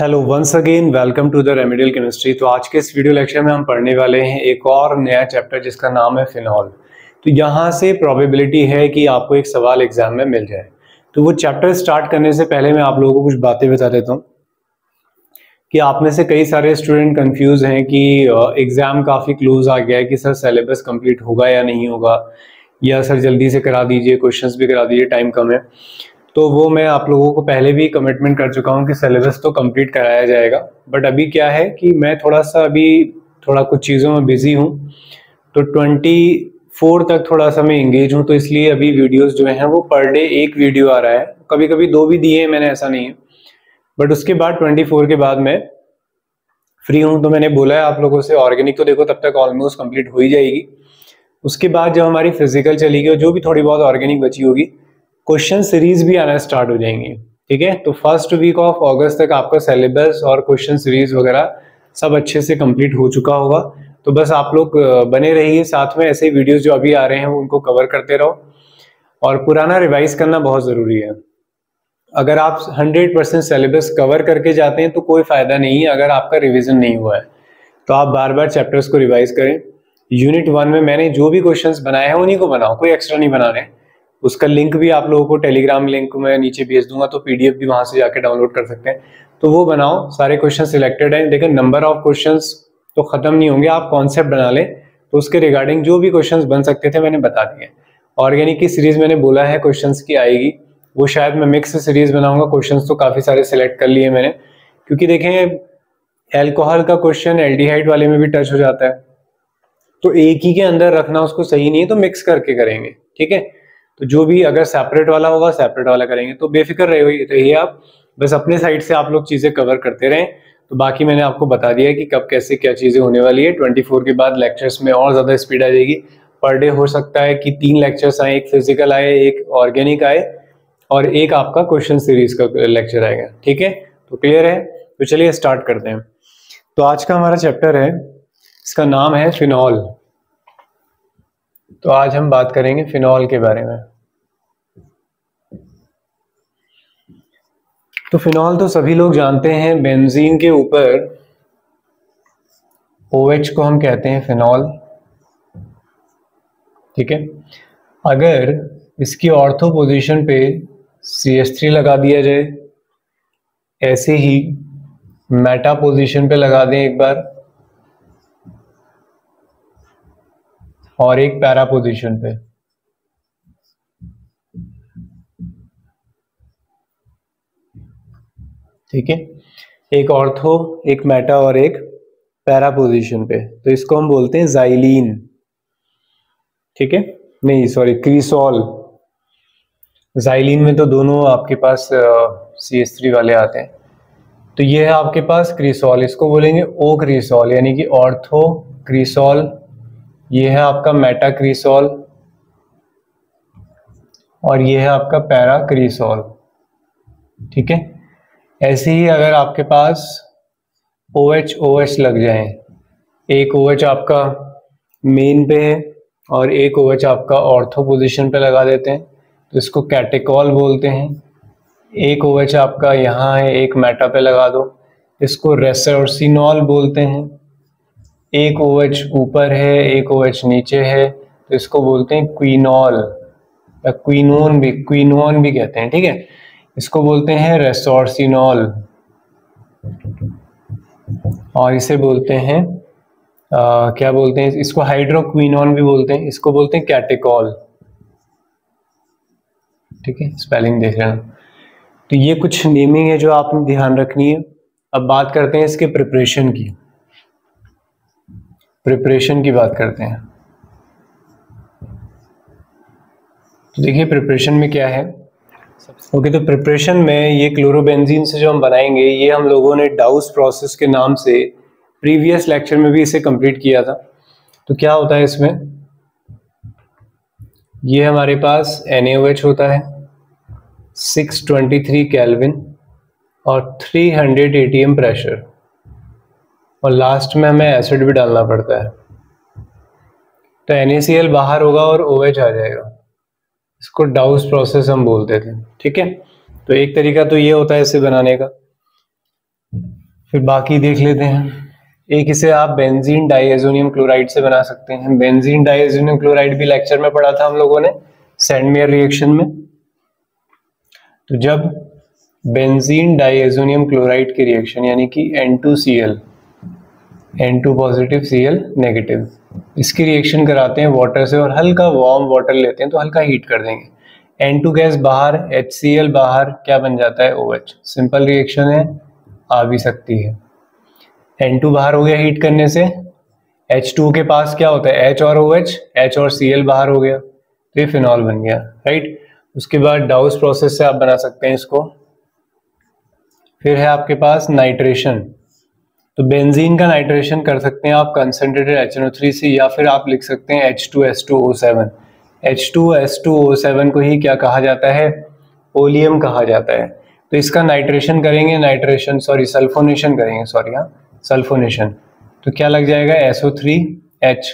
Hello once again welcome to the remedial chemistry. तो आज के इस वीडियो लेक्चर में हम पढ़ने वाले हैं एक और नया चैप्टर जिसका नाम है फिनॉल। तो यहाँ से प्रोबेबिलिटी है कि आपको एक सवाल एग्जाम में मिल जाए। तो वो चैप्टर स्टार्ट करने से पहले मैं आप लोगों को कुछ बातें बता देता हूँ कि आप में से कई सारे स्टूडेंट कंफ्यूज हैं कि एग्जाम काफ़ी क्लोज आ गया है कि सर सिलेबस कंप्लीट होगा या नहीं होगा, या सर जल्दी से करा दीजिए, क्वेश्चंस भी करा दीजिए, टाइम कम है। तो वो मैं आप लोगों को पहले भी कमिटमेंट कर चुका हूँ कि सिलेबस तो कंप्लीट कराया जाएगा, बट अभी क्या है कि मैं थोड़ा कुछ चीज़ों में बिजी हूँ। तो 24 तक थोड़ा सा मैं इंगेज हूँ, तो इसलिए अभी वीडियोस जो हैं वो पर डे एक वीडियो आ रहा है। कभी कभी दो भी दिए हैं मैंने, ऐसा नहीं है, बट उसके बाद 24 के बाद मैं फ्री हूँ। तो मैंने बोला है आप लोगों से, ऑर्गेनिक तो देखो तब तक ऑलमोस्ट कंप्लीट हो ही जाएगी। उसके बाद जब हमारी फिजिकल चलेगी और जो भी थोड़ी बहुत ऑर्गेनिक बची होगी, क्वेश्चन सीरीज भी आना स्टार्ट हो जाएंगी। ठीक है, तो फर्स्ट वीक ऑफ अगस्त तक आपका सिलेबस और क्वेश्चन सीरीज वगैरह सब अच्छे से कंप्लीट हो चुका होगा। तो बस आप लोग बने रहिए साथ में, ऐसे वीडियोस जो अभी आ रहे हैं वो उनको कवर करते रहो। और पुराना रिवाइज करना बहुत ज़रूरी है। अगर आप 100% सिलेबस कवर करके जाते हैं तो कोई फ़ायदा नहीं है अगर आपका रिविज़न नहीं हुआ है। तो आप बार बार चैप्टर्स को रिवाइज करें। यूनिट 1 में मैंने जो भी क्वेश्चंस बनाए हैं उन्हीं को बनाओ, कोई एक्स्ट्रा नहीं बनाने। उसका लिंक भी आप लोगों को टेलीग्राम लिंक में नीचे भेज दूंगा, तो पीडीएफ भी वहां से जाके डाउनलोड कर सकते हैं। तो वो बनाओ, सारे क्वेश्चन सिलेक्टेड हैं। देखिए नंबर ऑफ क्वेश्चंस तो खत्म नहीं होंगे, आप कॉन्सेप्ट बना लें तो उसके रिगार्डिंग जो भी क्वेश्चंस बन सकते थे मैंने बता दिए। ऑर्गेनिक की सीरीज मैंने बोला है क्वेश्चंस की आएगी, वो शायद मैं मिक्स सीरीज बनाऊंगा। क्वेश्चंस तो काफी सारे सिलेक्ट कर लिए मैंने, क्योंकि देखें एल्कोहल का क्वेश्चन एल्डिहाइड वाले में भी टच हो जाता है, तो एक ही के अंदर रखना उसको सही नहीं है, तो मिक्स करके करेंगे। ठीक है, तो जो भी अगर सेपरेट वाला होगा सेपरेट वाला करेंगे। तो बेफिक्र रहिए आप, बस अपने साइड से आप लोग चीजें कवर करते रहें। तो बाकी मैंने आपको बता दिया कि कब कैसे क्या चीजें होने वाली है। 24 के बाद लेक्चर्स में और ज्यादा स्पीड आ जाएगी। पर डे हो सकता है कि 3 लेक्चर्स आए, एक फिजिकल आए, एक ऑर्गेनिक आए, और एक आपका क्वेश्चन सीरीज का लेक्चर आएगा। ठीक है, तो क्लियर है? तो चलिए स्टार्ट करते हैं। तो आज का हमारा चैप्टर है, इसका नाम है फिनॉल। तो आज हम बात करेंगे फिनॉल के बारे में। तो फिनॉल तो सभी लोग जानते हैं, बेंजीन के ऊपर OH को हम कहते हैं फिनॉल। ठीक है, अगर इसकी ऑर्थो पोजीशन पे CH3 लगा दिया जाए, ऐसे ही मेटा पोजीशन पे लगा दें एक बार, और एक पैरा पोजीशन पे, ठीक है, एक ऑर्थो, एक मेटा और एक पैरा पोजीशन पे, तो इसको हम बोलते हैं जाइलीन। ठीक है, नहीं सॉरी, क्रीसॉल। जाइलीन में तो दोनों आपके पास CH3 वाले आते हैं। तो ये है आपके पास क्रीसॉल, इसको बोलेंगे ओ क्रीसॉल, यानी कि ऑर्थो क्रीसॉल। ये है आपका मेटा क्रीसॉल, और ये है आपका पैरा क्रीसॉल। ठीक है, ऐसे ही अगर आपके पास OH OH लग जाए, एक OH आपका मेन पे है और एक OH आपका ऑर्थो पोजीशन पे लगा देते हैं, तो इसको कैटेकॉल बोलते हैं। एक OH आपका यहाँ है, एक मेटा पे लगा दो, इसको रेसोर्सिनॉल बोलते हैं। एक OH ऊपर है, एक OH नीचे है, तो इसको बोलते हैं क्विनॉल, या क्विनोन भी कहते हैं। ठीक है, इसको बोलते हैं रेसोर्सिनॉल, और इसे बोलते हैं क्या बोलते हैं, इसको हाइड्रोक्विनोन भी बोलते हैं, इसको बोलते हैं कैटेकॉल। ठीक है, स्पेलिंग देख लेना। तो ये कुछ नेमिंग है जो आपने ध्यान रखनी है। अब बात करते हैं इसके प्रिपरेशन की बात करते हैं। तो देखिए प्रिपरेशन में क्या है। ओके, तो प्रिपरेशन में ये क्लोरोबेंजीन से जो हम बनाएंगे, ये हम लोगों ने डाउस प्रोसेस के नाम से प्रीवियस लेक्चर में भी इसे कंप्लीट किया था। तो क्या होता है इसमें, ये हमारे पास NaOH होता है, 623 केल्विन और 300 atm प्रेशर, और लास्ट में हमें एसिड भी डालना पड़ता है। तो NaCl बाहर होगा और OH आ जाएगा, इसको डाउस प्रोसेस हम बोलते थे। ठीक है, तो एक तरीका तो ये होता है इसे बनाने का। फिर बाकी देख लेते हैं। एक इसे आप बेंजीन डाइएजोनियम क्लोराइड से बना सकते हैं। बेंजीन डाइएजोनियम क्लोराइड भी लेक्चर में पढ़ा था हम लोगों ने सैंडमेयर रिएक्शन में। तो जब बेंजीन डाइएजोनियम क्लोराइड की रिएक्शन यानी कि N2Cl N2 positive Cl negative, इसकी रिएक्शन कराते हैं वाटर से और हल्का वार्म वाटर लेते हैं तो हल्का हीट कर देंगे। N2 गैस बाहर, HCl बाहर, क्या बन जाता है? OH। सिंपल रिएक्शन है, आ भी सकती है। N2 बाहर हो गया हीट करने से, H2 के पास क्या होता है? H और OH, H और Cl बाहर हो गया तो ये फिनॉल बन गया, राइट। उसके बाद डाउस प्रोसेस से आप बना सकते हैं इसको। फिर है आपके पास नाइट्रेशन। तो बेंजीन का नाइट्रेशन कर सकते हैं आप कंसंट्रेटेड HNO3 से, या फिर आप लिख सकते हैं H2S2O7। H2S2O7 को ही क्या कहा जाता है? ओलियम कहा जाता है। तो इसका नाइट्रेशन करेंगे, सल्फोनेशन करेंगे, सल्फोनेशन। तो क्या लग जाएगा? SO3H,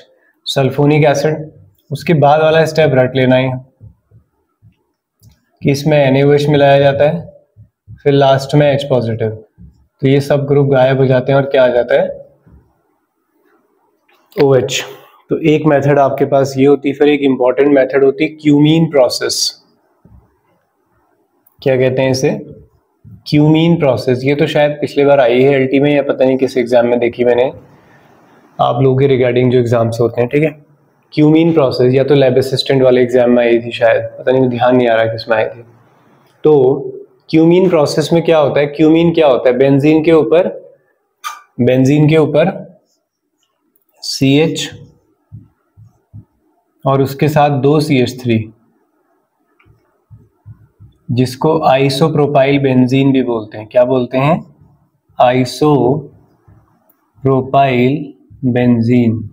sulphonic acid. उसके बाद वाला स्टेप रट लेना है कि इसमें NaOH मिलाया जाता है, फिर लास्ट में H पॉजिटिव। तो ये सब ग्रुप गायब हो जाते हैं और क्या आ जाता है? OH। तो एक मेथड आपके पास ये होती है। फिर एक इंपॉर्टेंट मेथड होती है क्यूमीन प्रोसेस। क्या कहते हैं इसे? Cumene process. ये तो शायद पिछले बार आई है LT में, या पता नहीं किस एग्जाम में देखी मैंने आप लोगों के रिगार्डिंग जो एग्जाम्स होते हैं, ठीक है। क्यूमीन प्रोसेस या तो लैब असिस्टेंट वाले एग्जाम में आई थी शायद, पता नहीं, ध्यान नहीं आ रहा किस में आई थी। तो क्यूमीन प्रोसेस में क्या होता है? क्यूमीन क्या होता है? बेंजीन के ऊपर CH और उसके साथ 2 CH3, जिसको आइसोप्रोपाइल बेंजीन भी बोलते हैं। क्या बोलते हैं? Isopropyl benzene.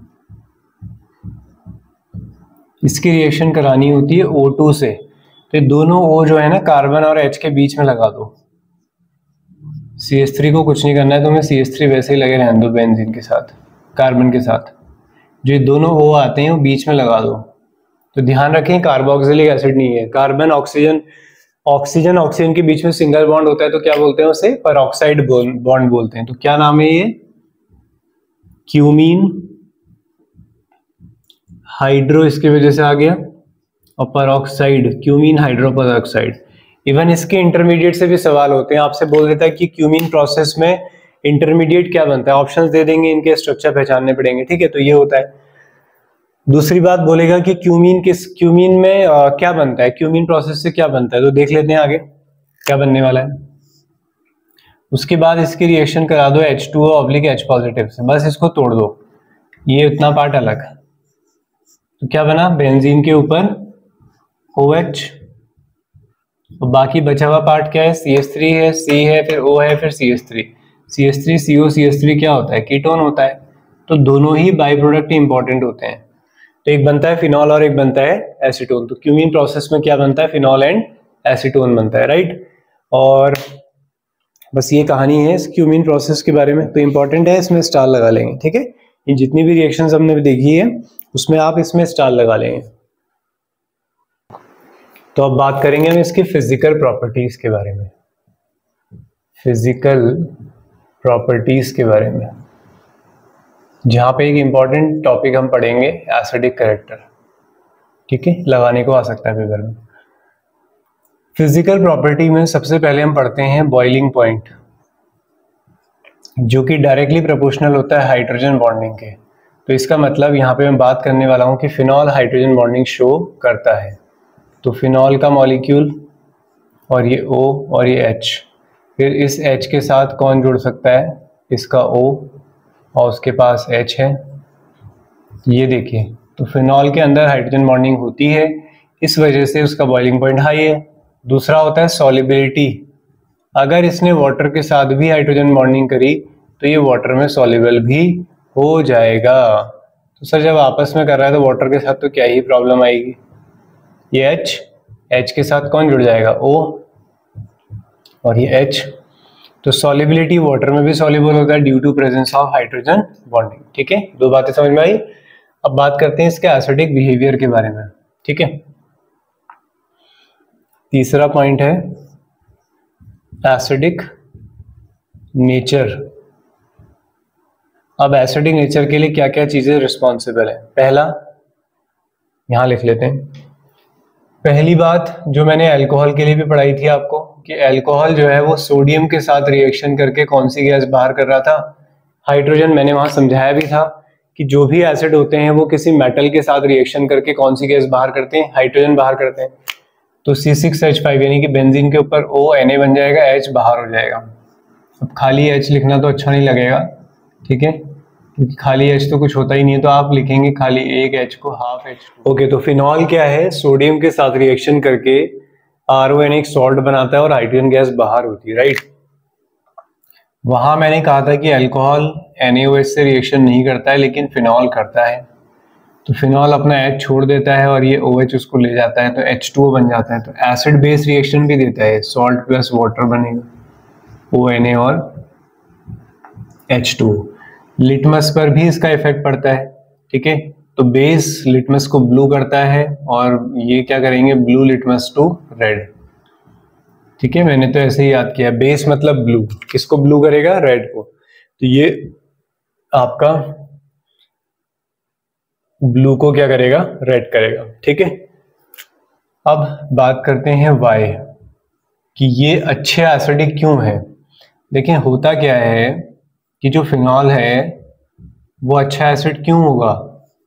इसकी रिएक्शन करानी होती है O2 से। तो दोनों O जो है ना, कार्बन और H के बीच में लगा दो। CH3 को कुछ नहीं करना है तुम्हें, CH3 वैसे ही लगे रहने दो बेंजीन के साथ, कार्बन के साथ। जो दोनों O आते हैं वो बीच में लगा दो। तो ध्यान रखें, कार्बोक्सिलिक एसिड नहीं है। कार्बन ऑक्सीजन के बीच में सिंगल बॉन्ड होता है तो क्या बोलते हैं उसे? पेरोक्साइड बॉन्ड बोलते हैं। तो क्या नाम है ये? क्यूमीन हाइड्रो, इसकी वजह से आ गया, और पेरोक्साइड, क्यूमीन हाइड्रोपेरोक्साइड। इवन इसके इंटरमीडिएट से भी सवाल होते हैं, आपसे बोल देता है कि क्यूमीन प्रोसेस में इंटरमीडिएट क्या बनता है, ऑप्शंस दे देंगे, इनके स्ट्रक्चर पहचानने पड़ेंगे, ठीक है। तो ये होता है। दूसरी बात बोलेगा कि क्यूमीन में क्या बनता है, क्यूमीन प्रोसेस से क्या बनता है, तो देख लेते हैं आगे क्या बनने वाला है। उसके बाद इसकी रिएक्शन करा दो H2O/H पॉजिटिव से, बस इसको तोड़ दो, ये उतना पार्ट अलग। तो क्या बना? बेंजीन के ऊपर OH और बाकी बचा हुआ पार्ट क्या है? CH3 है, C है, फिर O है, फिर CH3 CH3 क्या होता है? कीटोन होता है। तो दोनों ही बाई प्रोडक्ट इंपॉर्टेंट होते हैं। तो एक बनता है फिनॉल और एक बनता है एसीटोन। तो क्यूमीन प्रोसेस में क्या बनता है? फिनॉल एंड एसीटोन बनता है, राइट। और बस ये कहानी है इस क्यूमीन प्रोसेस के बारे में। तो इंपॉर्टेंट है, इसमें स्टार लगा लेंगे, ठीक है। ये जितनी भी रिएक्शंस हमने देखी है उसमें आप इसमें स्टार लगा लेंगे। तो अब बात करेंगे हम इसकी फिजिकल प्रॉपर्टीज के बारे में। फिजिकल प्रॉपर्टीज के बारे में, जहां पे एक इंपॉर्टेंट टॉपिक हम पढ़ेंगे एसिडिक कैरेक्टर, ठीक है, लगाने को आ सकता है पेपर में। फिजिकल प्रॉपर्टी में सबसे पहले हम पढ़ते हैं बॉइलिंग पॉइंट, जो कि डायरेक्टली प्रोपोर्शनल होता है हाइड्रोजन बॉन्डिंग के। तो इसका मतलब यहाँ पे मैं बात करने वाला हूँ कि फिनॉल हाइड्रोजन बॉन्डिंग शो करता है। तो फिनॉल का मॉलिक्यूल और ये O और ये H, फिर इस H के साथ कौन जुड़ सकता है? इसका O, और उसके पास H है, ये देखिए। तो फिनॉल के अंदर हाइड्रोजन बॉन्डिंग होती है, इस वजह से उसका बॉइलिंग पॉइंट हाई है। दूसरा होता है सॉल्युबिलिटी। अगर इसने वाटर के साथ भी हाइड्रोजन बॉन्डिंग करी तो ये वाटर में सॉल्युबल भी हो जाएगा। तो सर जब आपस में कर रहा है तो वाटर के साथ तो क्या ही प्रॉब्लम आएगी। ये H के साथ कौन जुड़ जाएगा? O और ये H। तो सॉल्युबिलिटी वाटर में भी सॉल्युबल होता है due to presence of hydrogen bonding, ठीक है। दो बातें समझ में आई। अब बात करते हैं इसके एसिडिक बिहेवियर के बारे में, ठीक है। तीसरा पॉइंट है एसिडिक नेचर। अब एसिडिक नेचर के लिए क्या क्या चीजें रिस्पॉन्सिबल है? पहला यहां लिख लेते हैं। पहली बात जो मैंने अल्कोहल के लिए भी पढ़ाई थी आपको, कि अल्कोहल जो है वो सोडियम के साथ रिएक्शन करके कौन सी गैस बाहर कर रहा था? हाइड्रोजन। मैंने वहां समझाया भी था कि जो भी एसिड होते हैं वो किसी मेटल के साथ रिएक्शन करके कौन सी गैस बाहर करते हैं? हाइड्रोजन बाहर करते हैं। तो C6H5 यानी कि बेंजीन के ऊपर ONA बन जाएगा, H बाहर हो जाएगा। अब खाली H लिखना तो अच्छा नहीं लगेगा, ठीक है, क्योंकि खाली H तो कुछ होता ही नहीं है, तो आप लिखेंगे खाली एक H को हाफ H2। ओके, तो फिनॉल क्या है? सोडियम के साथ रिएक्शन करके RONA सॉल्ट बनाता है और हाइड्रोजन गैस बाहर होती है, राइट। वहां मैंने कहा था कि अल्कोहल NaOH से रिएक्शन नहीं करता है, लेकिन फिनॉल करता है। तो फिनॉल अपना H छोड़ देता है और ये OH उसको ले जाता है, तो H2O बन जाता है। तो एसिड बेस रिएक्शन भी देता है, सॉल्ट प्लस वाटर बनेगा, ONA और H2O। लिटमस पर भी इसका इफेक्ट पड़ता है, ठीक है। तो बेस लिटमस को ब्लू करता है और ये क्या करेंगे? ब्लू लिटमस टू रेड, ठीक है। मैंने तो ऐसे ही याद किया, बेस मतलब ब्लू, किसको ब्लू करेगा? रेड को। तो ये आपका ब्लू को क्या करेगा? रेड करेगा, ठीक है। अब बात करते हैं वाई, कि ये अच्छे एसिडिक क्यों है। देखिए होता क्या है कि जो फिनॉल है वो अच्छा एसिड क्यों होगा?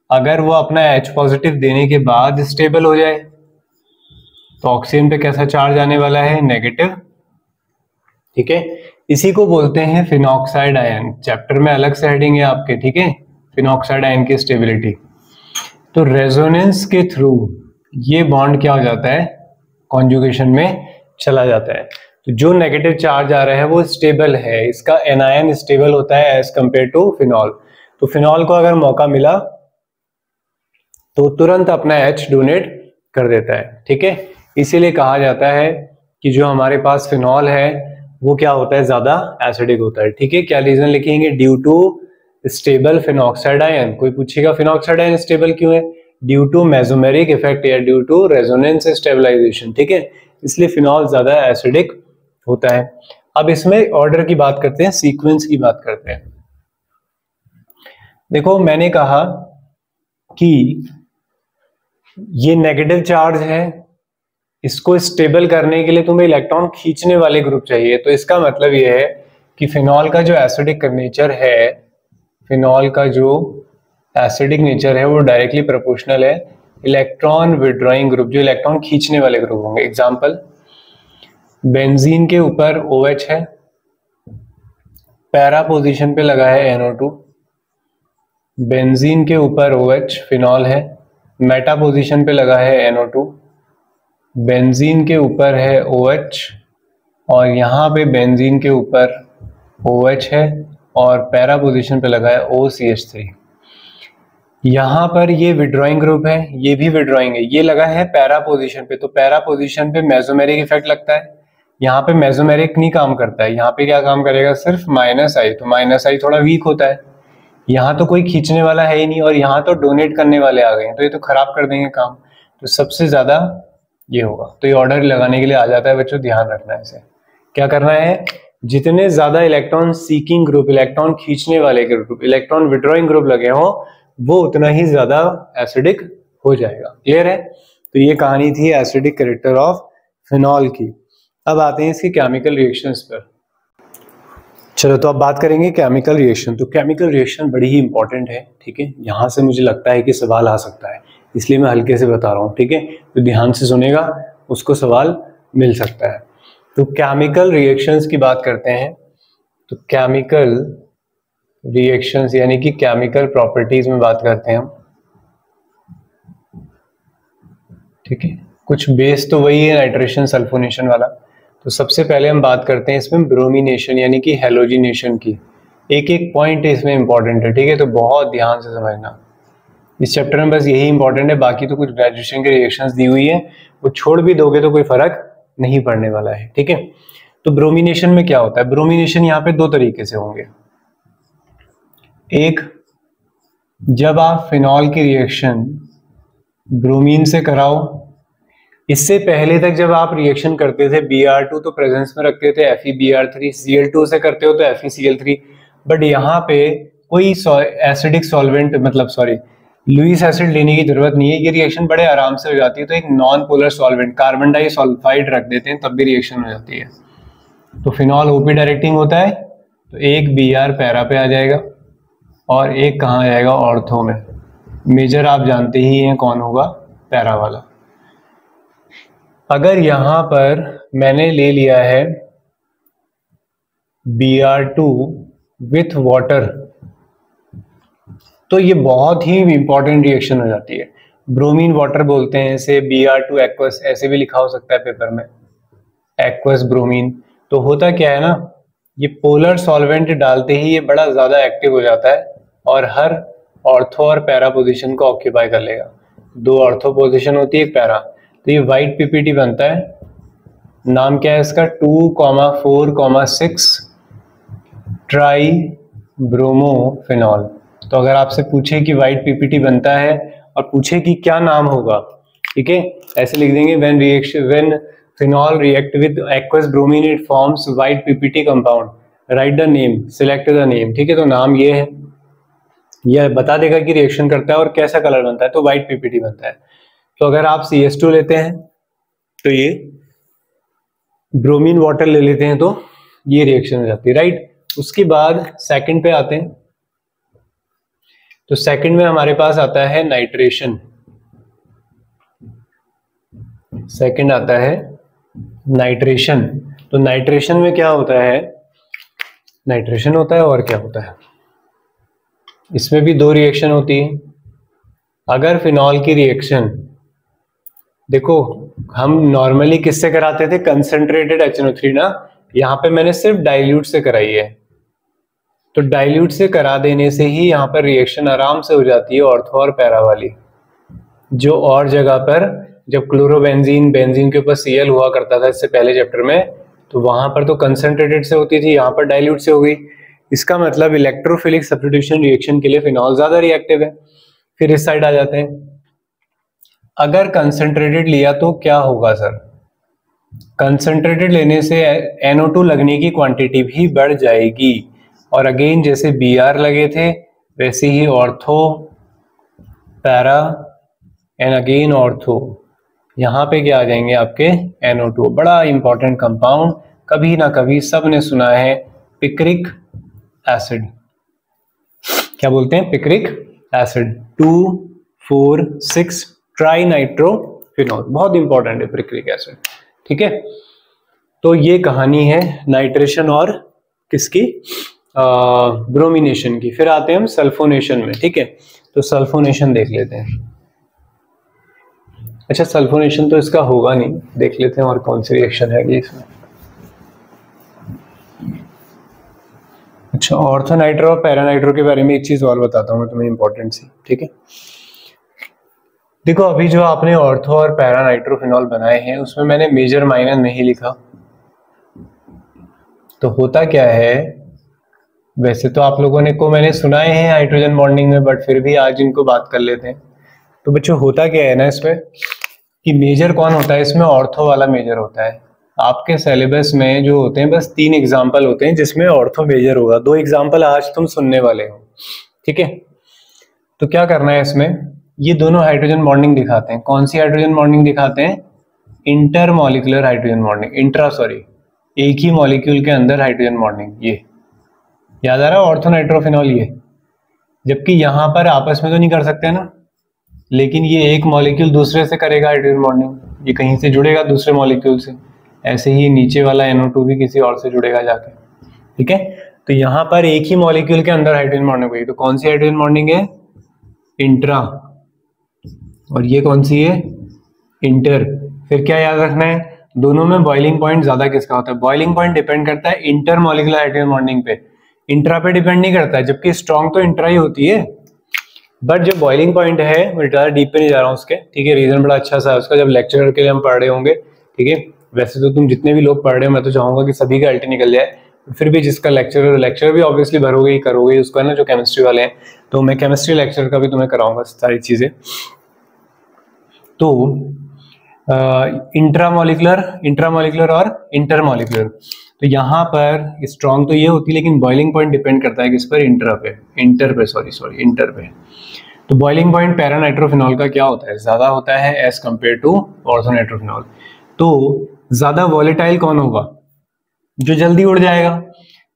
अगर वो अपना H पॉजिटिव देने के बाद स्टेबल हो जाए, तो ऑक्सीजन पे कैसा चार्ज आने वाला है? नेगेटिव, ठीक है। इसी को बोलते हैं फिनॉक्साइड आयन। चैप्टर में अलग से हेडिंग है आपके, ठीक है, फिनॉक्साइड आयन की स्टेबिलिटी। तो रेजोनेंस के थ्रू ये बॉन्ड क्या हो जाता है? कॉन्जुगेशन में चला जाता है। तो जो नेगेटिव चार्ज आ रहा है वो स्टेबल है, इसका एनायन स्टेबल होता है एज कंपेयर टू फिनॉल। तो फिनॉल को अगर मौका मिला तो तुरंत अपना H डोनेट कर देता है, ठीक है। इसीलिए कहा जाता है कि जो हमारे पास फिनॉल है वो क्या होता है? ज्यादा एसिडिक होता है, ठीक है। क्या रीजन लिखेंगे? Due to stable phenoxide ion. कोई पूछेगा फिनॉक्साइड आयन स्टेबल क्यों है? ड्यू टू मेसोमेरिक इफेक्ट या ड्यू टू रेजोनेंस स्टेबलाइजेशन, ठीक है। इसलिए फिनॉल ज्यादा एसिडिक होता है। अब इसमें ऑर्डर की बात करते हैं, सीक्वेंस की बात करते हैं। देखो मैंने कहा कि ये नेगेटिव चार्ज है, इसको स्टेबल करने के लिए तुम्हें इलेक्ट्रॉन खींचने वाले ग्रुप चाहिए। तो इसका मतलब ये है कि फिनॉल का जो एसिडिक नेचर है, फिनॉल का जो एसिडिक नेचर है वो डायरेक्टली प्रोपोर्शनल है इलेक्ट्रॉन विड्रॉइंग ग्रुप, जो इलेक्ट्रॉन खींचने वाले ग्रुप होंगे। एग्जांपल, बेंजीन के ऊपर OH है, पैरा पोजीशन पे लगा है NO2, बेंजीन के ऊपर OH फिनॉल है, मेटा पोजीशन पे लगा है NO2, बेंजीन के ऊपर है OH और यहाँ पे बेंजीन के ऊपर OH है और पैरा पोजीशन पे लगा है OCH3। यहाँ पर ये विड्रॉइंग ग्रुप है, ये भी विड्रॉइंग है, ये लगा है पैरा पोजीशन पे। तो पैरा पोजीशन पे मेसोमेरिक इफेक्ट लगता है, यहाँ पे मेसोमेरिक नहीं काम करता है, यहाँ पे क्या काम करेगा? सिर्फ -I। तो -I थोड़ा वीक होता है। यहाँ तो कोई खींचने वाला है ही नहीं और यहाँ तो डोनेट करने वाले आ गए हैं, तो ये तो खराब कर देंगे काम। तो सबसे ज्यादा ये होगा। तो ये ऑर्डर लगाने के लिए आ जाता है बच्चों, ध्यान रखना है इसे। क्या करना है? जितने ज्यादा इलेक्ट्रॉन सीकिंग ग्रुप, इलेक्ट्रॉन खींचने वाले ग्रुप, इलेक्ट्रॉन विड्रॉइंग ग्रुप लगे हों, वो उतना ही ज्यादा एसिडिक हो जाएगा। क्लियर है? तो ये कहानी थी एसिडिक कैरेक्टर ऑफ फिनॉल की। अब आते हैं इसके केमिकल रिएक्शंस पर। चलो तो अब बात करेंगे केमिकल रिएक्शन। तो केमिकल रिएक्शन बड़ी ही इंपॉर्टेंट है, ठीक है। यहाँ से मुझे लगता है कि सवाल आ सकता है, इसलिए मैं हल्के से बता रहा हूँ, ठीक है। तो ध्यान से सुनेगा, उसको सवाल मिल सकता है। तो केमिकल रिएक्शंस की बात करते हैं। तो केमिकल रिएक्शंस यानी कि केमिकल प्रॉपर्टीज में बात करते हैं हम, ठीक है। कुछ बेस तो वही है, नाइट्रेशन सल्फोनेशन वाला। तो सबसे पहले हम बात करते हैं इसमें ब्रोमिनेशन यानी कि हैलोजिनेशन की। एक एक पॉइंट इसमें इंपॉर्टेंट है, ठीक है, तो बहुत ध्यान से समझना। इस चैप्टर में बस यही इंपॉर्टेंट है, बाकी तो कुछ ग्रेजुएशन की रिएक्शंस दी हुई है, वो छोड़ भी दोगे तो कोई फर्क नहीं पड़ने वाला है, ठीक है। तो ब्रोमिनेशन में क्या होता है? ब्रोमिनेशन यहाँ पे दो तरीके से होंगे। एक, जब आप फिनॉल की रिएक्शन ब्रोमीन से कराओ इससे पहले तक जब आप रिएक्शन करते थे Br2 तो प्रेजेंस में रखते थे FeBr3, Cl2 से करते हो तो FeCl3, बट यहाँ पे कोई एसिडिक सॉल्वेंट मतलब लुईस एसिड लेने की जरूरत नहीं है, ये रिएक्शन बड़े आराम से हो जाती है। तो एक non polar solvent carbon disulphide रख देते हैं तब भी रिएक्शन हो जाती है। तो फिनॉल ओपी डायरेक्टिंग होता है, तो एक Br पैरा पे आ जाएगा और एक कहाँ आ जाएगा, ऑर्थो में। मेजर आप जानते ही हैं कौन होगा, पैरा वाला। अगर यहां पर मैंने ले लिया है Br2 विथ वाटर, तो ये बहुत ही इंपॉर्टेंट रिएक्शन हो जाती है। ब्रोमीन वाटर बोलते हैं इसे, Br2 एक्वस ऐसे भी लिखा हो सकता है पेपर में, एक्वस ब्रोमीन। तो होता क्या है ना, ये पोलर सॉल्वेंट डालते ही ये बड़ा ज्यादा एक्टिव हो जाता है और हर ऑर्थो और पैरा पोजीशन को ऑक्यूपाई कर लेगा। 2 ऑर्थो पोजीशन होती है, एक पैरा। तो ये वाइट पीपीटी बनता है, नाम क्या है इसका, 2,4,6 ट्राई ब्रोमोफिनॉल। तो अगर आपसे पूछे कि वाइट पीपीटी बनता है और पूछे कि क्या नाम होगा, ठीक है, ऐसे लिख देंगे, when phenol react with aqueous bromine it forms white PPT compound, right the name, select the name. ठीक है, तो नाम ये है, यह बता देगा कि रिएक्शन करता है और कैसा कलर बनता है, तो व्हाइट पीपीटी बनता है। तो अगर आप CH2 लेते हैं तो ये ब्रोमीन वाटर ले लेते हैं तो ये रिएक्शन हो जाती है, राइट। उसके बाद सेकंड पे आते हैं, तो सेकंड में हमारे पास आता है नाइट्रेशन। सेकंड आता है नाइट्रेशन। तो नाइट्रेशन में क्या होता है, नाइट्रेशन होता है और क्या होता है, इसमें भी 2 रिएक्शन होती है। अगर फिनॉल की रिएक्शन, देखो हम नॉर्मली किससे कराते थे, कंसंट्रेटेड HNO3 ना, यहाँ पे मैंने सिर्फ डाइल्यूट से कराई है। तो डाइल्यूट से करा देने से ही यहाँ पर रिएक्शन आराम से हो जाती है ऑर्थो और पैरा वाली। जो और जगह पर जब क्लोरोबेंजीन, बेंजीन के ऊपर Cl हुआ करता था इससे पहले चैप्टर में, तो वहां पर तो कंसंट्रेटेड से होती थी, यहाँ पर डाइल्यूट से हो गई। इसका मतलब इलेक्ट्रोफिलिक सब्स्टिट्यूशन रिएक्शन के लिए फिनॉल ज्यादा रिएक्टिव है। फिर इस साइड आ जाते हैं, अगर कंसंट्रेटेड लिया तो क्या होगा सर, कंसंट्रेटेड लेने से NO2 लगने की क्वांटिटी भी बढ़ जाएगी। और अगेन जैसे Br लगे थे वैसे ही ortho, para and again ortho, यहाँ पे क्या आ जाएंगे आपके NO2। बड़ा इंपॉर्टेंट कंपाउंड, कभी ना कभी सबने सुना है, पिक्रिक एसिड। क्या बोलते हैं, पिक्रिक एसिड, 2,4,6 ट्राई नाइट्रोफिनॉल, बहुत इंपॉर्टेंट है पिक्रिक एसिड। ठीक है, तो ये कहानी है नाइट्रेशन और किसकी, ब्रोमिनेशन की। फिर आते हैं हम सल्फोनेशन में। ठीक है, तो सल्फोनेशन देख लेते हैं। अच्छा, सल्फोनेशन तो इसका होगा नहीं, देख लेते हैं और कौन सी रिएक्शन है इसमें। अच्छा, ऑर्थोनाइट्रो और पैरानाइट्रो के बारे में एक चीज और बताता हूँ मैं तुम्हें, इंपॉर्टेंट सी। ठीक है, देखो अभी जो आपने ऑर्थो और पैरानाइट्रोफिनॉल बनाए हैं उसमें मैंने मेजर माइनर नहीं लिखा। तो होता क्या है, वैसे तो आप लोगों ने को मैंने सुनाए हैं हाइड्रोजन बॉन्डिंग में, बट फिर भी आज इनको बात कर लेते हैं। तो बच्चों होता क्या है ना इसमें, कि मेजर कौन होता है इसमें, ऑर्थो वाला मेजर होता है। आपके सिलेबस में जो होते हैं बस 3 एग्जाम्पल होते हैं जिसमें ऑर्थो मेजर होगा, 2 एग्जाम्पल आज तुम सुनने वाले हो। ठीक है, तो क्या करना है इसमें, ये दोनों हाइड्रोजन बॉन्डिंग दिखाते हैं। कौन सी हाइड्रोजन बॉन्डिंग दिखाते हैं, इंटरमॉलिक्यूलर हाइड्रोजन बॉन्डिंग, एक ही मॉलिक्यूल के अंदर हाइड्रोजन बॉन्डिंग। ये याद आ रहा है, ऑर्थोनाइट्रोफिनॉल ये, जबकि यहां पर आपस में तो नहीं कर सकते ना, लेकिन ये एक मॉलिक्यूल दूसरे से करेगा हाइड्रोजन बॉन्डिंग, ये कहीं से जुड़ेगा दूसरे मॉलिक्यूल से। ऐसे ही नीचे वाला NO2 भी किसी और से जुड़ेगा जाके। ठीक है, तो यहाँ पर एक ही मॉलिक्यूल के अंदर हाइड्रोजन बॉन्डिंग हुई, तो कौन सी हाइड्रोजन बॉन्डिंग है, इंट्रा, और ये कौन सी है, इंटर। फिर क्या याद रखना है, दोनों में बॉइलिंग पॉइंट ज्यादा किसका होता है, बॉइलिंग पॉइंट डिपेंड करता है इंटर मॉलिक्यूलर हाइड्रोजन बॉन्डिंग पे, इंट्रा पे डिपेंड नहीं करता है, जबकि स्ट्रॉन्ग तो इंट्रा ही होती है। बट जो बॉइलिंग पॉइंट है, मैं ज्यादा डीप पे नहीं जा रहा हूँ उसके, ठीक है, रीजन बड़ा अच्छा सा है उसका, जब लेक्चर के लिए हम पढ़ रहे होंगे। ठीक है, वैसे तो तुम जितने भी लोग पढ़ रहे हो मैं तो चाहूंगा कि सभी का अल्टी निकल जाए, फिर भी जिसका लेक्चर भी ऑब्वियसली भरोगे ही करोगे उसका ना, जो केमिस्ट्री वाले हैं, तो मैं केमिस्ट्री लेक्चर का भी तुम्हें कराऊंगा सारी चीजें। तो इंट्रामोलिकुलर और इंटरमोलिकुलर। तो यहाँ पर स्ट्रॉन्ग तो ये होती है, लेकिन बॉइलिंग पॉइंट डिपेंड करता है किस पर, इंटर पे। तो बॉइलिंग पॉइंट पैरा नाइट्रोफिनॉल का क्या होता है, ज्यादा होता है as compare to ortho nitrophenol. तो ज्यादा वॉलेटाइल कौन होगा, जो जल्दी उड़ जाएगा।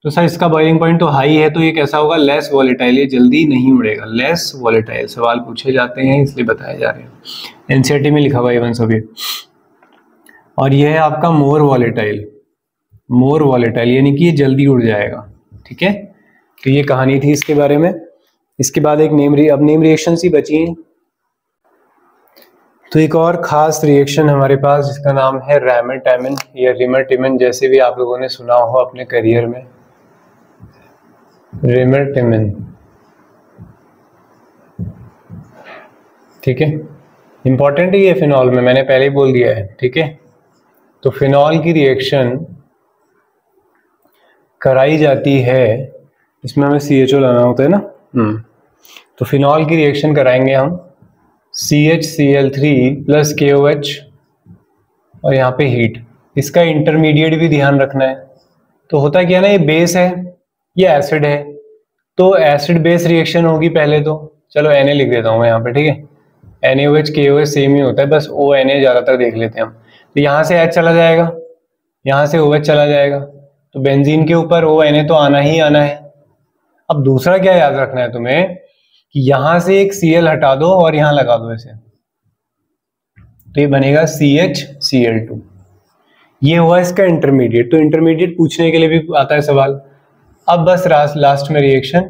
तो सर इसका बॉइलिंग पॉइंट तो हाई है, तो ये कैसा होगा, लेस वॉलेटाइल, ये जल्दी नहीं उड़ेगा, लेस वॉलेटाइल। सवाल पूछे जाते हैं इसलिए बताए जा रहे हैं, एनसीईआरटी में लिखा हुआ है सभी। और ये है आपका मोर वॉलेटाइल, यानी कि ये जल्दी उड़ जाएगा, ठीक है। तो ये कहानी थी इसके बारे में। इसके बाद एक नेम रिएक्शन सी बची है। तो एक और खास रिएक्शन हमारे पास जिसका नाम है रैमेटामिन या रिमरटिमिन, जैसे भी आप लोगों ने सुना हो अपने करियर में, रिमरटिमिन, ठीक है। इंपॉर्टेंट है ये फिनॉल में, मैंने पहले ही बोल दिया है, ठीक है। तो फिनॉल की रिएक्शन कराई जाती है, इसमें हमें CHO लाना होता है ना। तो फिनॉल की रिएक्शन कराएंगे हम CHCl3 प्लस KOH और यहाँ पे हीट। इसका इंटरमीडिएट भी ध्यान रखना है। तो होता क्या है ना, ये बेस है, ये एसिड है, तो एसिड बेस रिएक्शन होगी पहले तो। चलो Na लिख देता हूँ मैं यहाँ पे, ठीक है। NaOH KOH सेम ही होता है, बस ONA ज्यादातर देख लेते हैं हम। तो यहाँ से H चला जाएगा, यहाँ से OH चला जाएगा, तो बेंजीन के ऊपर ONA तो आना ही आना है। अब दूसरा क्या याद रखना है तुम्हें, कि यहां से एक Cl हटा दो और यहां लगा दो ऐसे, तो ये बनेगा CHCl2। ये हुआ इसका इंटरमीडिएट। तो इंटरमीडिएट पूछने के लिए भी आता है सवाल। अब बस लास्ट में रिएक्शन,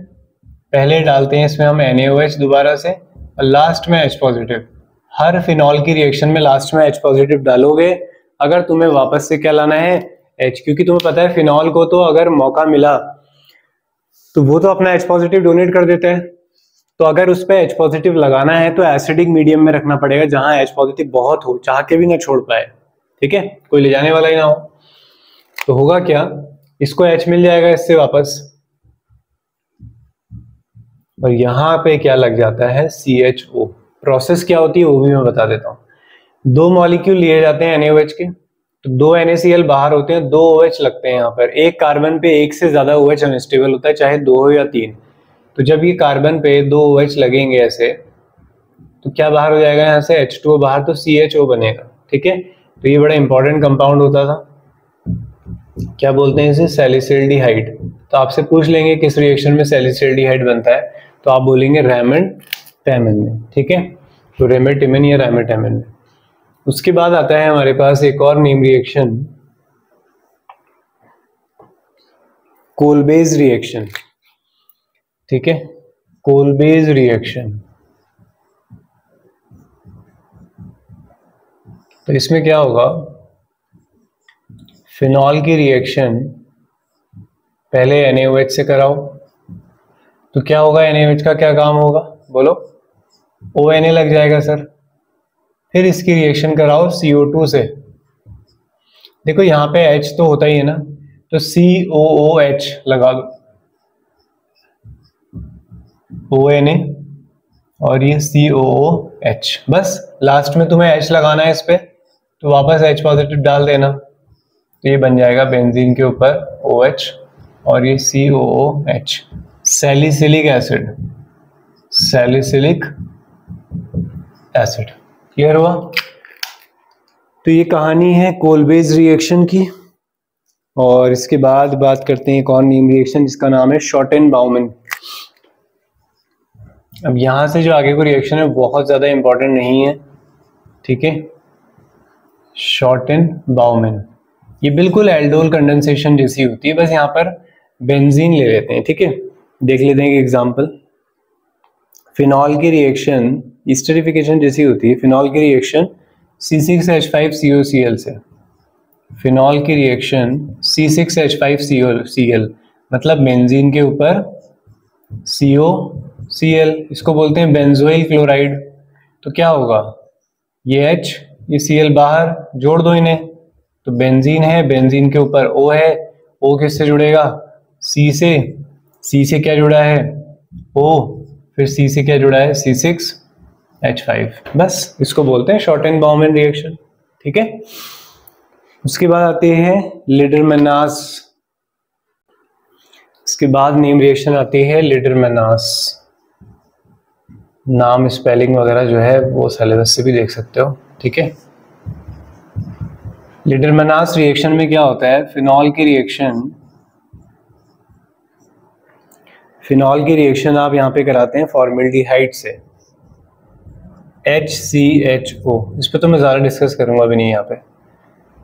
पहले डालते हैं इसमें हम NaOH दोबारा से, और लास्ट में H पॉजिटिव। हर फिनॉल की रिएक्शन में लास्ट में H पॉजिटिव डालोगे अगर तुम्हें वापस से क्या लाना है, H, क्योंकि तुम्हें पता है फिनॉल को तो अगर मौका मिला तो वो तो अपना H पॉजिटिव डोनेट कर देता है। तो अगर उस पर H पॉजिटिव लगाना है तो एसिडिक मीडियम में रखना पड़ेगा, जहां H पॉजिटिव बहुत हो, चाह के भी ना छोड़ पाए, ठीक है, कोई ले जाने वाला ही ना हो। तो होगा क्या, इसको H मिल जाएगा इससे वापस, और यहां पे क्या लग जाता है, CHO। प्रोसेस क्या होती है वो भी मैं बता देता हूँ। 2 मॉलिक्यूल लिए जाते हैं NaOH के, तो 2 NaCl बाहर होते हैं, 2 OH लगते हैं यहाँ पर। एक कार्बन पे एक से ज्यादा OH अनस्टेबल होता है, चाहे 2 हो या 3। तो जब ये कार्बन पे 2 OH लगेंगे ऐसे, तो क्या बाहर हो जाएगा, यहाँ से H2O बाहर, तो CHO बनेगा, ठीक है। तो ये बड़ा इंपॉर्टेंट कंपाउंड होता था, क्या बोलते हैं इसे, सैलिसिल्डिहाइड। तो आपसे पूछ लेंगे किस रिएक्शन में सैलिसिल्डिहाइड बनता है, तो आप बोलेंगे रैमेटामिन में, ठीक है। तो रेमेटिमिन या रैमेटामिन में। उसके बाद आता है हमारे पास एक और नेम रिएक्शन, कोलबेज रिएक्शन, ठीक है। कोलबेज रिएक्शन, तो इसमें क्या होगा, फिनॉल की रिएक्शन पहले NaOH से कराओ, तो क्या होगा, NaOH का क्या काम होगा, बोलो, ONA लग जाएगा सर। फिर इसकी रिएक्शन कराओ CO2 से, देखो यहाँ पे H तो होता ही है ना, तो COOH लगा दो, ONA और ये COOH। बस लास्ट में तुम्हें H लगाना है इस पे, तो वापस H पॉजिटिव डाल देना, तो ये बन जाएगा बेंजीन के ऊपर OH और ये COOH, सैलिसिलिक एसिड। क्लियर हुआ। तो ये कहानी है कोलबेज रिएक्शन की। और इसके बाद बात करते हैं एक और नेम रिएक्शन जिसका नाम है शॉर्टेन-बाउमैन। अब यहां से जो आगे को रिएक्शन है बहुत ज्यादा इंपॉर्टेंट नहीं है, ठीक है। शॉर्टेन-बाउमैन ये बिल्कुल एल्डोल कंडेंसेशन जैसी होती है, बस यहाँ पर बेंजीन ले लेते हैं, ठीक है। देख लेते हैं एक एग्जांपल। फिनॉल की रिएक्शन एस्टरिफिकेशन जैसी होती है। फिनॉल की रिएक्शन C6H5COCl से, फिनॉल की रिएक्शन C6H5Cl, मतलब बेंजीन के ऊपर COCl, इसको बोलते हैं बेंजोइल क्लोराइड। तो क्या होगा, ये H, ये Cl बाहर, जोड़ दो इन्हें, तो बेंजीन है, बेंजीन के ऊपर O है, O किससे जुड़ेगा, C से, C से क्या जुड़ा है, O, फिर C से क्या जुड़ा है, C6H5। बस इसको बोलते हैं शॉर्टेन-बाउमैन रिएक्शन, ठीक है। उसके बाद आते हैं लिडरमैनास, इसके बाद नेम रिएक्शन आती है लिडरमैनास। नाम स्पेलिंग वगैरह जो है वो सिलेबस से भी देख सकते हो, ठीक है। लिडरमैनास रिएक्शन में क्या होता है, फिनॉल की रिएक्शन आप यहाँ पे कराते हैं फॉर्मेल्डिहाइड से, HCHO। इस पर तो मैं ज़्यादा डिस्कस करूंगा अभी नहीं यहाँ पे,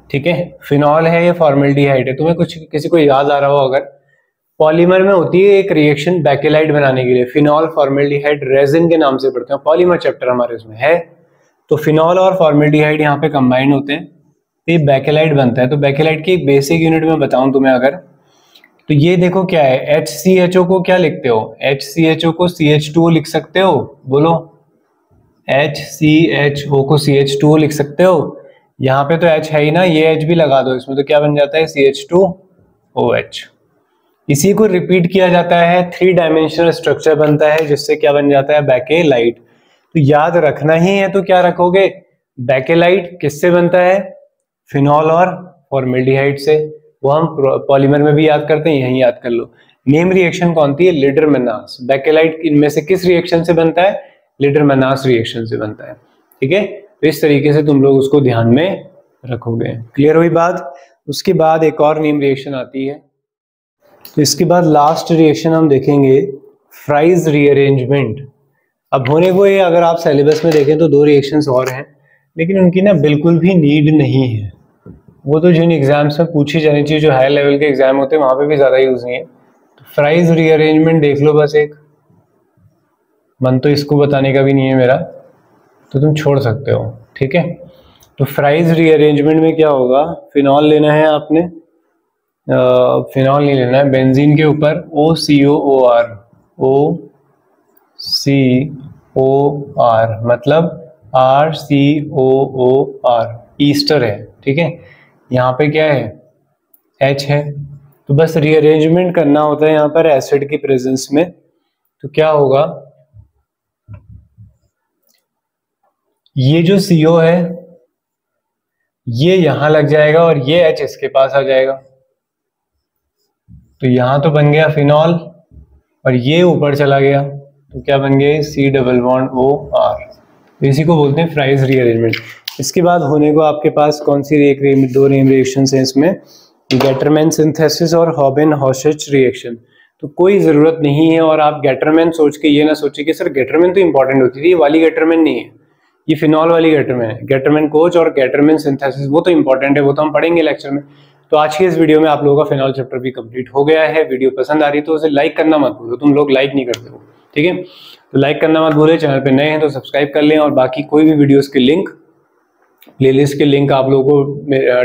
ठीक है। फिनॉल है या फॉर्मेल्डिहाइड है, तुम्हें कुछ किसी को याद आ रहा हो अगर, पॉलीमर में होती है एक रिएक्शन बैकेलाइट बनाने के लिए, फिनॉल फॉर्मेल्डिहाइड रेजिन के नाम से पढ़ते हैं, पॉलीमर चैप्टर हमारे उसमें है। तो फिनॉल और फॉर्मेल्डिहाइड यहाँ पे कंबाइन होते हैं, ये बैकेलाइट बनता है। तो बैकेलाइट की एक बेसिक यूनिट में बताऊं तुम्हें अगर, तो ये देखो क्या है, HCHO को क्या लिखते हो, HCHO को CH2O लिख सकते हो, बोलो HCHO को CH2O लिख सकते हो। यहाँ पे तो H है ही ना, ये H भी लगा दो इसमें, तो क्या बन जाता है CH2OH। इसी को रिपीट किया जाता है, 3 डायमेंशनल स्ट्रक्चर बनता है जिससे क्या बन जाता है, बैकेलाइट। तो याद रखना ही है तो क्या रखोगे, बैकेलाइट किससे बनता है, फिनॉल और फॉर्मेल्डिहाइड से। वो हम पॉलीमर में भी याद करते हैं, यहीं याद कर लो। नेम रिएक्शन कौन सी है, लिडरमैनास। बैकेलाइट इनमें से किस रिएक्शन से बनता है, लिडरमैनास रिएक्शन से बनता है, ठीक है। तो इस तरीके से तुम लोग उसको ध्यान में रखोगे, क्लियर हुई बात। उसके बाद एक और नेम रिएक्शन आती है, तो इसके बाद लास्ट रिएक्शन हम देखेंगे फ्राइज रीअरेंजमेंट। अब होने को ये अगर आप सिलेबस में देखें तो 2 रिएक्शंस और हैं, लेकिन उनकी ना बिल्कुल भी नीड नहीं है, वो तो जिन एग्जाम्स में पूछी जानी चाहिए, जो हाई लेवल के एग्जाम होते हैं वहां पे भी ज्यादा यूज नहीं है। तो फ्राइज रीअरेंजमेंट देख लो बस, एक मन तो इसको बताने का भी नहीं है मेरा, तो तुम छोड़ सकते हो, ठीक है। तो फ्राइज रीअरेंजमेंट में क्या होगा, फिनॉल लेना है आपने, फिनॉल नहीं लेना है, बेंजीन के ऊपर OCOOR, OCOR मतलब RCOOR, ईस्टर है, ठीक है। यहाँ पे क्या है, H है, तो बस रीअरेंजमेंट करना होता है यहाँ पर एसिड की प्रेजेंस में। तो क्या होगा, ये जो CO है ये यहां लग जाएगा और ये H इसके पास आ जाएगा, तो यहां तो बन गया फिनॉल और ये ऊपर चला गया, तो क्या बन गया, C डबल बॉन्ड OR। तो इसी को बोलते हैं फ्राइज रीअरेंजमेंट। इसके बाद होने को आपके पास कौन सी 2 नेम रिएक्शंस हैं इसमें, गेटरमैन सिंथेसिस और हॉबेन-हॉशिच रिएक्शन। तो कोई जरूरत नहीं है, और आप गेटरमैन सोच के ये ना सोचिए कि सर गेटरमैन तो इंपॉर्टेंट होती थी, ये वाली गेटरमैन नहीं है, ये फिनॉल वाली गेटरमैन है। गेटरमैन कोच और गेटरमैन सिंथेसिस वो तो इंपॉर्टेंट है, वो तो हम पढ़ेंगे लेक्चर में। तो आज की इस वीडियो में आप लोगों का फिनॉल चैप्टर भी कंप्लीट हो गया है। वीडियो पसंद आ रही तो उसे लाइक करना मत भूलो, तुम लोग लाइक नहीं करते हो, ठीक है। तो लाइक करना मत भूले, चैनल पे नए हैं तो सब्सक्राइब कर लें, और बाकी कोई भी वीडियोस के लिंक, प्लेलिस्ट के लिंक आप लोगों को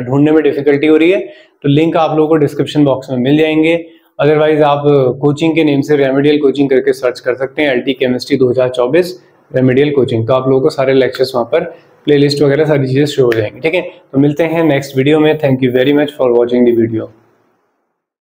ढूंढने में डिफिकल्टी हो रही है तो लिंक आप लोगों को डिस्क्रिप्शन बॉक्स में मिल जाएंगे। अदरवाइज आप कोचिंग के नेम से रेमेडियल कोचिंग करके सर्च कर सकते हैं, LT केमिस्ट्री 2024 रेमेडियल कोचिंग। तो आप लोगों को सारे लेक्चर्स वहां पर प्लेलिस्ट वगैरह सारी चीजें शो हो जाएंगी, ठीक है। तो मिलते हैं नेक्स्ट वीडियो में। Thank you very much for watching the video.